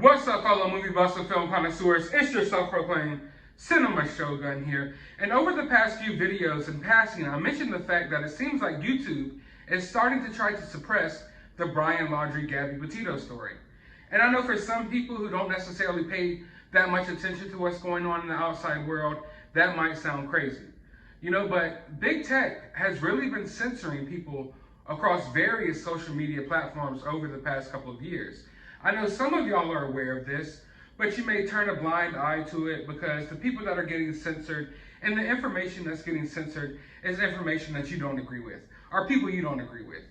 What's up, fellow movie buffs and film connoisseurs? It's your self-proclaimed cinema shogun here. And over the past few videos in passing, I mentioned the fact that it seems like YouTube is starting to try to suppress the Brian Laundrie Gabby Petito story. And I know for some people who don't necessarily pay that much attention to what's going on in the outside world, that might sound crazy. But big tech has really been censoring people across various social media platforms over the past couple of years. I know some of y'all are aware of this, but you may turn a blind eye to it because the people that are getting censored and the information that's getting censored is information that you don't agree with, or people you don't agree with.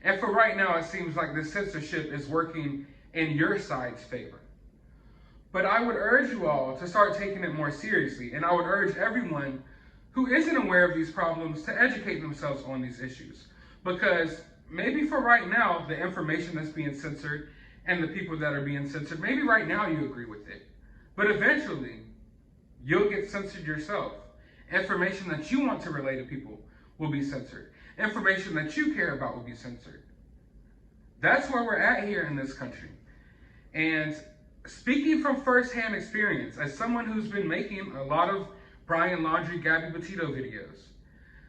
And for right now, it seems like the censorship is working in your side's favor. But I would urge you all to start taking it more seriously, and I would urge everyone who isn't aware of these problems to educate themselves on these issues. Because maybe for right now, the information that's being censored and the people that are being censored, maybe right now you agree with it. But eventually, you'll get censored yourself. Information that you want to relay to people will be censored. Information that you care about will be censored. That's where we're at here in this country. And speaking from firsthand experience, as someone who's been making a lot of Brian Laundrie Gabby Petito videos,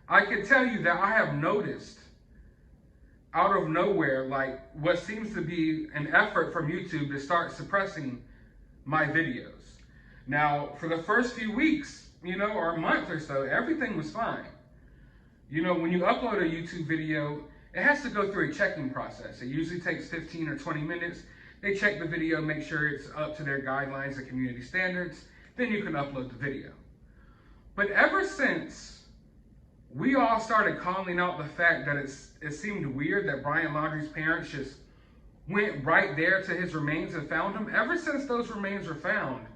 I can tell you that I have noticed out of nowhere, like what seems to be an effort from YouTube to start suppressing my videos. Now, for the first few weeks, or a month or so, everything was fine. When you upload a YouTube video, it has to go through a checking process. It usually takes 15 or 20 minutes. They check the video, make sure it's up to their guidelines and community standards, then you can upload the video. But ever since we all started calling out the fact that it seemed weird that Brian Laundrie's parents just went right there to his remains and found him, ever since those remains were found,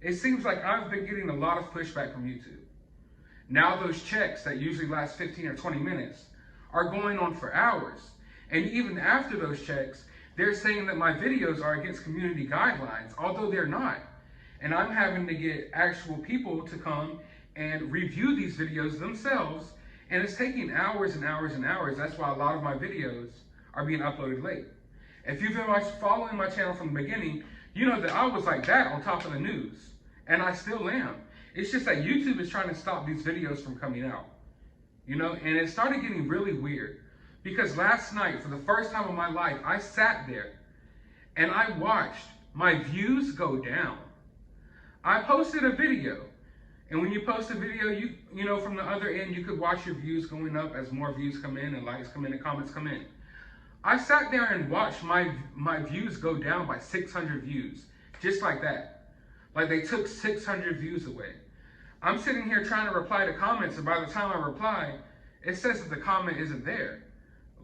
it seems like I've been getting a lot of pushback from YouTube. Now those checks that usually last 15 or 20 minutes are going on for hours. And even after those checks, they're saying that my videos are against community guidelines, although they're not. And I'm having to get actual people to come and review these videos themselves, and it's taking hours and hours and hours. That's why a lot of my videos are being uploaded late. If you've been following my channel from the beginning, you know that I was like that on top of the news, and I still am. It's just that YouTube is trying to stop these videos from coming out, and it started getting really weird because last night, for the first time in my life, I sat there and I watched my views go down. I posted a video. And when you post a video, you from the other end, you could watch your views going up as more views come in and likes come in and comments come in. I sat there and watched my views go down by 600 views, just like that. Like they took 600 views away. I'm sitting here trying to reply to comments, and by the time I reply, it says that the comment isn't there.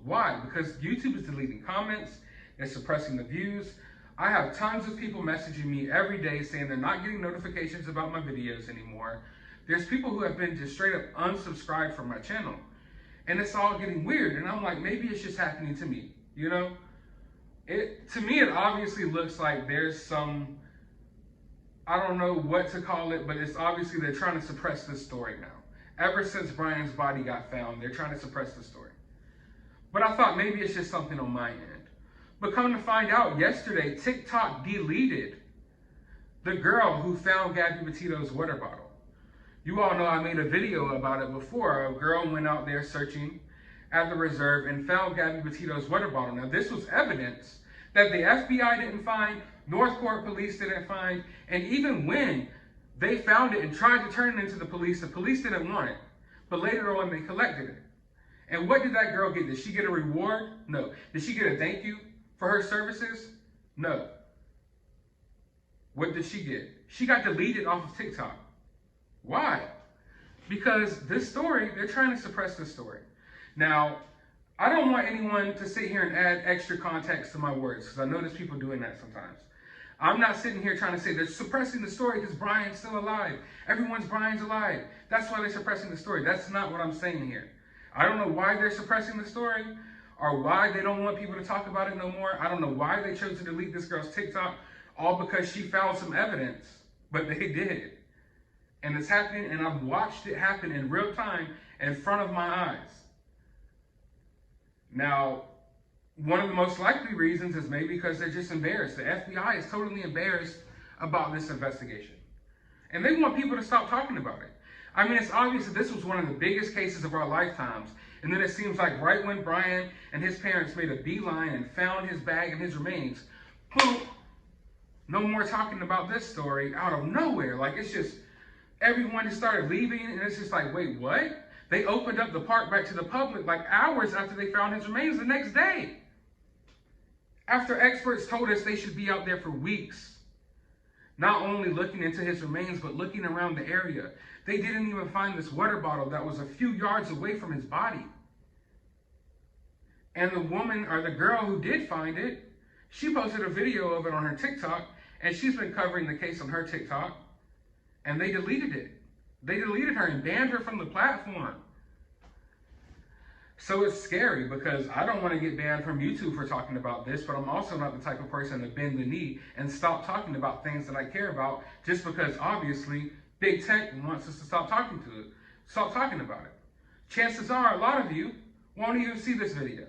Why? Because YouTube is deleting comments, they're suppressing the views. I have tons of people messaging me every day saying they're not getting notifications about my videos anymore. There's people who have been just straight up unsubscribed from my channel. And it's all getting weird. And I'm like, maybe it's just happening to me, To me, it obviously looks like there's some, I don't know what to call it, but it's obviously they're trying to suppress this story now. Ever since Brian's body got found, they're trying to suppress the story. But I thought maybe it's just something on my end. But come to find out, yesterday, TikTok deleted the girl who found Gabby Petito's water bottle. You all know I made a video about it before. A girl went out there searching at the reserve and found Gabby Petito's water bottle. Now, this was evidence that the FBI didn't find, North Court police didn't find, and even when they found it and tried to turn it into the police didn't want it. But later on, they collected it. And what did that girl get? Did she get a reward? No. Did she get a thank you for her services? No. What did she get? She got deleted off of TikTok. Why? Because this story, they're trying to suppress this story. Now, I don't want anyone to sit here and add extra context to my words, because I know there's people doing that sometimes. I'm not sitting here trying to say they're suppressing the story because Brian's still alive. Brian's alive. That's why they're suppressing the story. That's not what I'm saying here. I don't know why they're suppressing the story, or why they don't want people to talk about it no more. I don't know why they chose to delete this girl's TikTok, all because she found some evidence, but they did. And it's happening, and I've watched it happen in real time in front of my eyes. Now, one of the most likely reasons is maybe because they're just embarrassed. The FBI is totally embarrassed about this investigation. And they want people to stop talking about it. I mean, it's obvious that this was one of the biggest cases of our lifetimes. And then it seems like right when Brian and his parents made a beeline and found his bag and his remains, boom, no more talking about this story out of nowhere. Like, it's just, everyone just started leaving, and it's just like, wait, what? They opened up the park back to the public like hours after they found his remains the next day. After experts told us they should be out there for weeks, not only looking into his remains, but looking around the area. They didn't even find this water bottle that was a few yards away from his body. And the woman, or the girl who did find it, she posted a video of it on her TikTok, and she's been covering the case on her TikTok, and they deleted it. They deleted her and banned her from the platform. So it's scary because I don't want to get banned from YouTube for talking about this, but I'm also not the type of person to bend the knee and stop talking about things that I care about just because obviously Big Tech wants us to stop talking about it. Chances are a lot of you won't even see this video.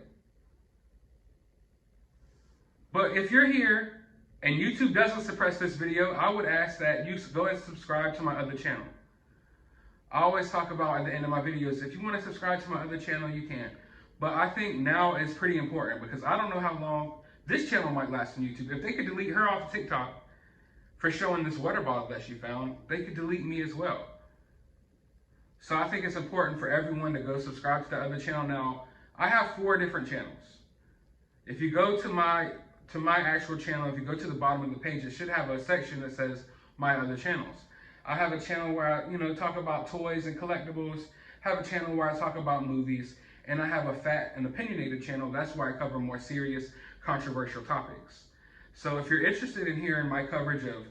But if you're here and YouTube doesn't suppress this video, I would ask that you go and subscribe to my other channel. I always talk about at the end of my videos, if you want to subscribe to my other channel, you can. But I think now is pretty important because I don't know how long this channel might last on YouTube. If they could delete her off of TikTok for showing this water bottle that she found, they could delete me as well. So I think it's important for everyone to go subscribe to the other channel. Now, I have 4 different channels. If you go to my actual channel, if you go to the bottom of the page, it should have a section that says my other channels. I have a channel where I, talk about toys and collectibles, have a channel where I talk about movies, and I have a fat and opinionated channel. That's where I cover more serious, controversial topics. So if you're interested in hearing my coverage of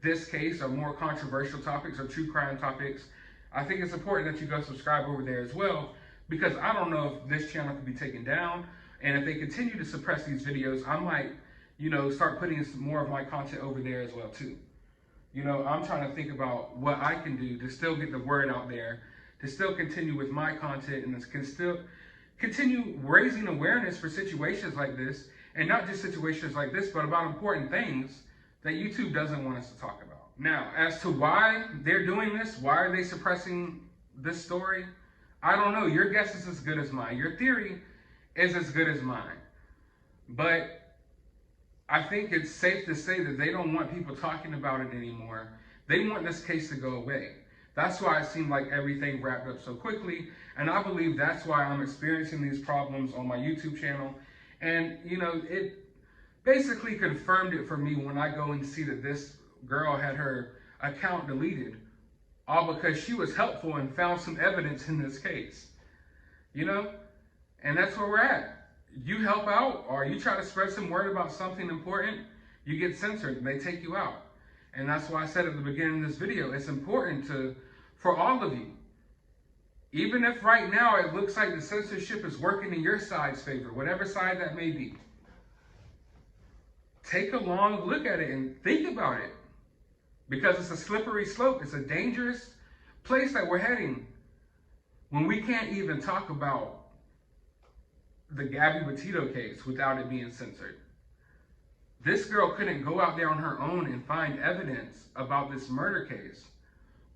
this case or more controversial topics or true crime topics, I think it's important that you go subscribe over there as well, because I don't know if this channel could be taken down. And if they continue to suppress these videos, I might, start putting some more of my content over there as well too. I'm trying to think about what I can do to still get the word out there, to still continue with my content, and can still continue raising awareness for situations like this, and not just situations like this, but about important things that YouTube doesn't want us to talk about. Now, as to why they're doing this, why are they suppressing this story? I don't know. Your guess is as good as mine. Your theory is as good as mine. But I think it's safe to say that they don't want people talking about it anymore. They want this case to go away. That's why it seemed like everything wrapped up so quickly. And I believe that's why I'm experiencing these problems on my YouTube channel. And, it basically confirmed it for me when I go and see that this girl had her account deleted, all because she was helpful and found some evidence in this case. And that's where we're at. You help out or you try to spread some word about something important, you get censored and they take you out. And that's why I said at the beginning of this video, it's important for all of you. Even if right now it looks like the censorship is working in your side's favor, whatever side that may be, take a long look at it and think about it. Because it's a slippery slope. It's a dangerous place that we're heading when we can't even talk about the Gabby Petito case without it being censored. This girl couldn't go out there on her own and find evidence about this murder case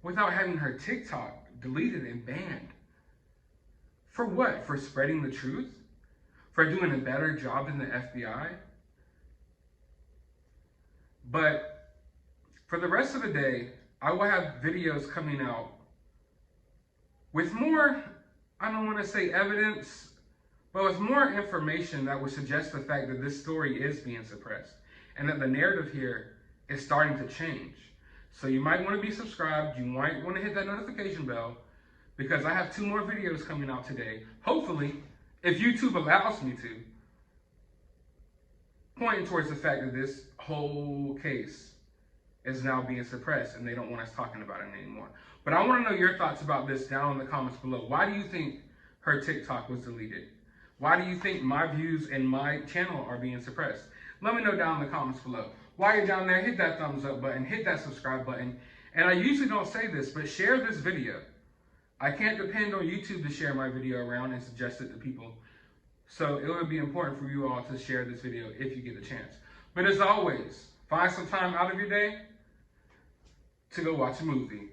without having her TikTok deleted and banned. For what? For spreading the truth? For doing a better job than the FBI? But for the rest of the day, I will have videos coming out with more, I don't want to say evidence, but with more information that would suggest the fact that this story is being suppressed and that the narrative here is starting to change. So you might want to be subscribed. You might want to hit that notification bell because I have 2 more videos coming out today. Hopefully, if YouTube allows me to, pointing towards the fact that this whole case is now being suppressed and they don't want us talking about it anymore. But I want to know your thoughts about this down in the comments below. Why do you think her TikTok was deleted? Why do you think my views and my channel are being suppressed? Let me know down in the comments below. While you're down there, hit that thumbs up button, hit that subscribe button. And I usually don't say this, but share this video. I can't depend on YouTube to share my video around and suggest it to people. So it would be important for you all to share this video if you get a chance. But as always, find some time out of your day to go watch a movie.